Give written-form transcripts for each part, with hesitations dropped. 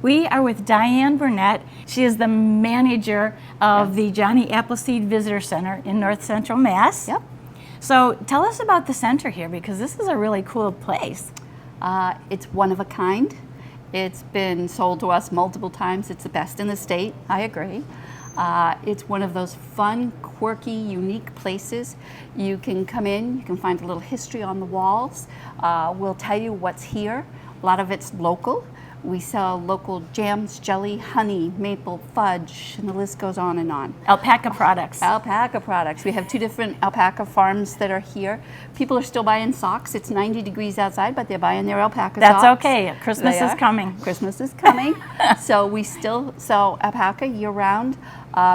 We are with Diane Burnett. She is the manager of the Johnny Appleseed Visitor Center in North Central Mass. Yep. So tell us about the center here, because this is a really cool place. It's one of a kind. It's been sold to us multiple times. It's the best in the state. I agree. It's one of those fun, quirky, unique places. You can come in, you can find a little history on the walls. We'll tell you what's here. A lot of it's local. We sell local jams, jelly, honey, maple, fudge, and the list goes on and on. Alpaca products. Alpaca products. We have 2 different alpaca farms that are here. People are still buying socks. It's 90 degrees outside, but they're buying their alpaca socks. That's okay. Christmas is coming. Christmas is coming. So we still sell alpaca year-round.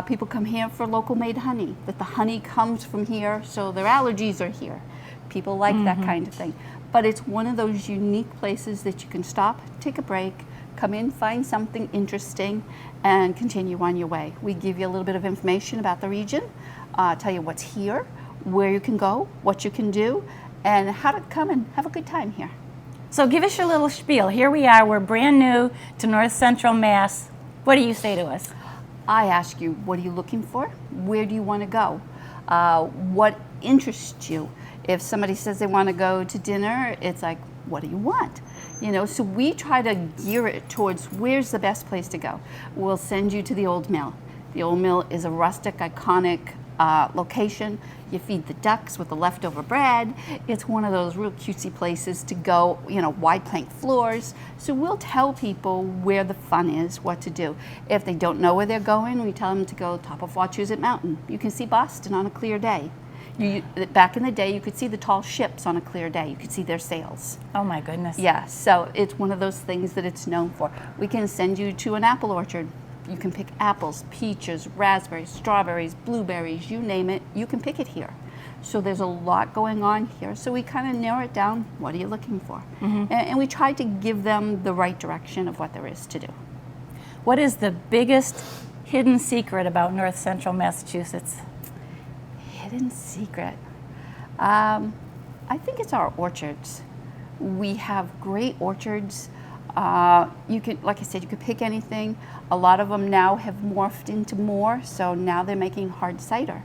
People come here for local-made honey, that the honey comes from here, so their allergies are here. People like that kind of thing. But it's one of those unique places that you can stop, take a break, come in, find something interesting, and continue on your way. We give you a little bit of information about the region, tell you what's here, where you can go, what you can do, and how to come and have a good time here. So give us your little spiel. Here we are. We're brand new to North Central Mass. What do you say to us? I ask you, what are you looking for? Where do you want to go? What interests you? If somebody says they want to go to dinner, it's like, what do you want? You know, so we try to gear it towards where's the best place to go. We'll send you to the Old Mill. The Old Mill is a rustic, iconic location. You feed the ducks with the leftover bread. It's one of those real cutesy places to go, you know, wide plank floors. So we'll tell people where the fun is, what to do. If they don't know where they're going, we tell them to go top of Wachusett Mountain. You can see Boston on a clear day. Back in the day, you could see the tall ships on a clear day. You could see their sails. Oh my goodness. Yeah, so it's one of those things that it's known for. We can send you to an apple orchard. You can pick apples, peaches, raspberries, strawberries, blueberries, you name it, you can pick it here. So there's a lot going on here. So we kind of narrow it down, what are you looking for? And we try to give them the right direction of what there is to do. What is the biggest hidden secret about North Central Massachusetts? Hidden secret. I think it's our orchards. We have great orchards. You could, like I said, you could pick anything. A lot of them now have morphed into more, so now they're making hard cider.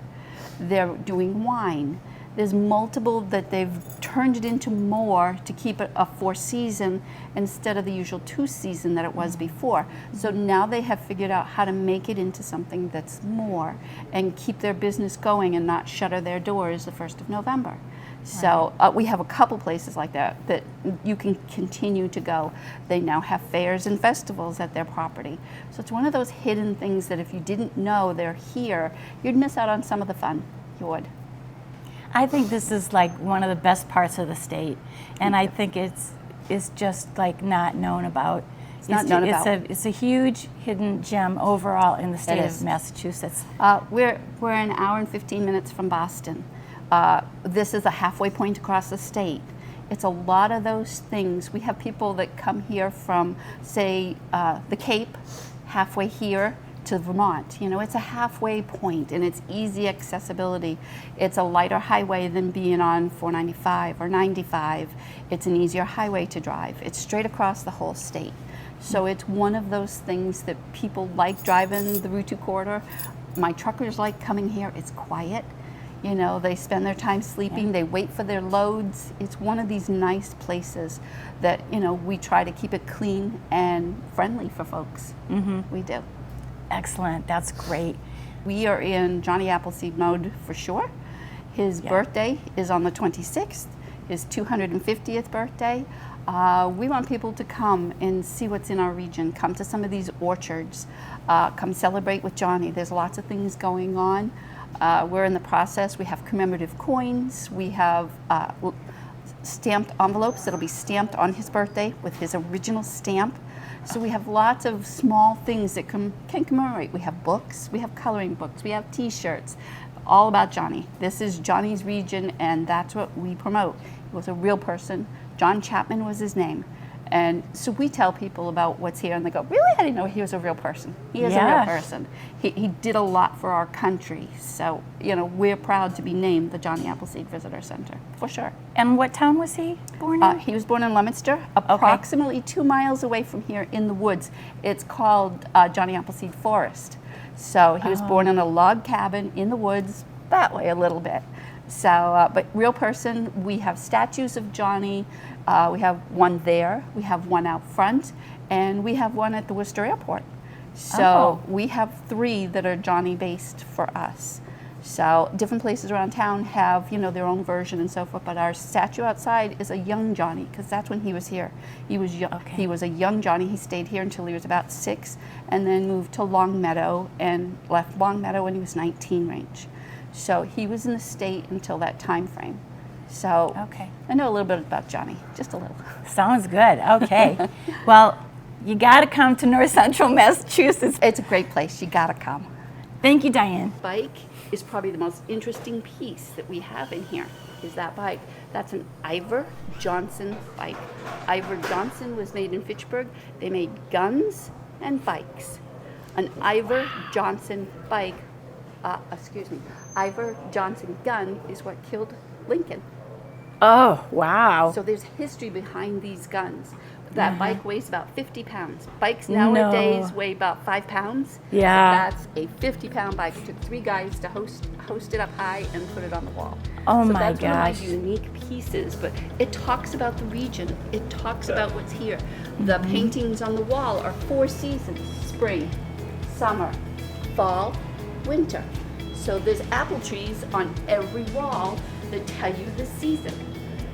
They're doing wine. There's multiple that they've turned it into more to keep it a 4-season instead of the usual 2-season that it was before. So now they have figured out how to make it into something that's more and keep their business going and not shutter their doors the 1st of November. So we have a couple places like that that you can continue to go. They now have fairs and festivals at their property. So it's one of those hidden things that if you didn't know they're here, you'd miss out on some of the fun. You would. I think this is like one of the best parts of the state, and I think it's just like not known about. It's a huge hidden gem overall in the state of Massachusetts. We're an hour and 15 minutes from Boston. This is a halfway point across the state. It's a lot of those things. We have people that come here from, say, the Cape, halfway here to Vermont. You know, it's a halfway point and it's easy accessibility. It's a lighter highway than being on 495 or 95. It's an easier highway to drive. It's straight across the whole state. So it's one of those things that people like driving the Route 2 corridor. My truckers like coming here. It's quiet. You know, they spend their time sleeping. They wait for their loads. It's one of these nice places that, you know, we try to keep it clean and friendly for folks. We do. Excellent. That's great. We are in Johnny Appleseed mode for sure. His birthday is on the 26th, his 250th birthday. We want people to come and see what's in our region, come to some of these orchards, come celebrate with Johnny. There's lots of things going on. We're in the process. We have commemorative coins. We have stamped envelopes that'll be stamped on his birthday with his original stamp. So we have lots of small things that can commemorate. We have books, we have coloring books, we have t-shirts, all about Johnny. This is Johnny's region and that's what we promote. He was a real person. John Chapman was his name. And so we tell people about what's here, and they go, really? I didn't know he was a real person. He is a real person. He did a lot for our country. So, we're proud to be named the Johnny Appleseed Visitor Center, for sure. And what town was he born in? He was born in Lancaster, approximately 2 miles away from here in the woods. It's called Johnny Appleseed Forest. So he was born in a log cabin in the woods, that way a little bit. So, but real person, we have statues of Johnny. We have one there, we have one out front, and we have one at the Worcester Airport. So we have 3 that are Johnny based for us. So different places around town have, their own version and so forth, but our statue outside is a young Johnny, because that's when he was here. He was young. He was a young Johnny. He stayed here until he was about 6, and then moved to Longmeadow, and left Longmeadow when he was 19 range. So he was in the state until that time frame. So I know a little bit about Johnny, just a little. Sounds good. Okay. Well, you got to come to North Central Massachusetts. It's a great place. You got to come. Thank you, Diane. Bike is probably the most interesting piece that we have in here, is that bike. That's an Ivor Johnson bike. Ivor Johnson was made in Fitchburg. They made guns and bikes. An Ivor Johnson bike, Ivor Johnson gun is what killed Lincoln. Oh, wow. So there's history behind these guns. That bike weighs about 50 pounds. Bikes nowadays weigh about 5 pounds. Yeah. That's a 50-pound bike. It took 3 guys to hoist it up high and put it on the wall. Oh, so my that's gosh. one of my unique pieces, but it talks about the region. It talks about what's here. The paintings on the wall are 4 seasons: spring, summer, fall, winter. So there's apple trees on every wall that tell you the season.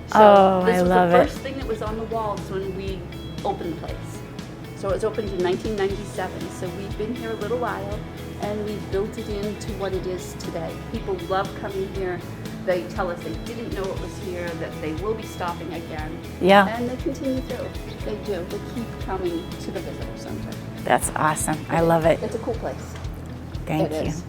So this was the first thing that was on the walls when we opened the place. So it was opened in 1997. So we've been here a little while, and we've built it into what it is today. People love coming here. They tell us they didn't know it was here, that they will be stopping again. Yeah. And they continue to. They do. They keep coming to the visitor center. That's awesome. I love it. It's a cool place. Thank It you. is.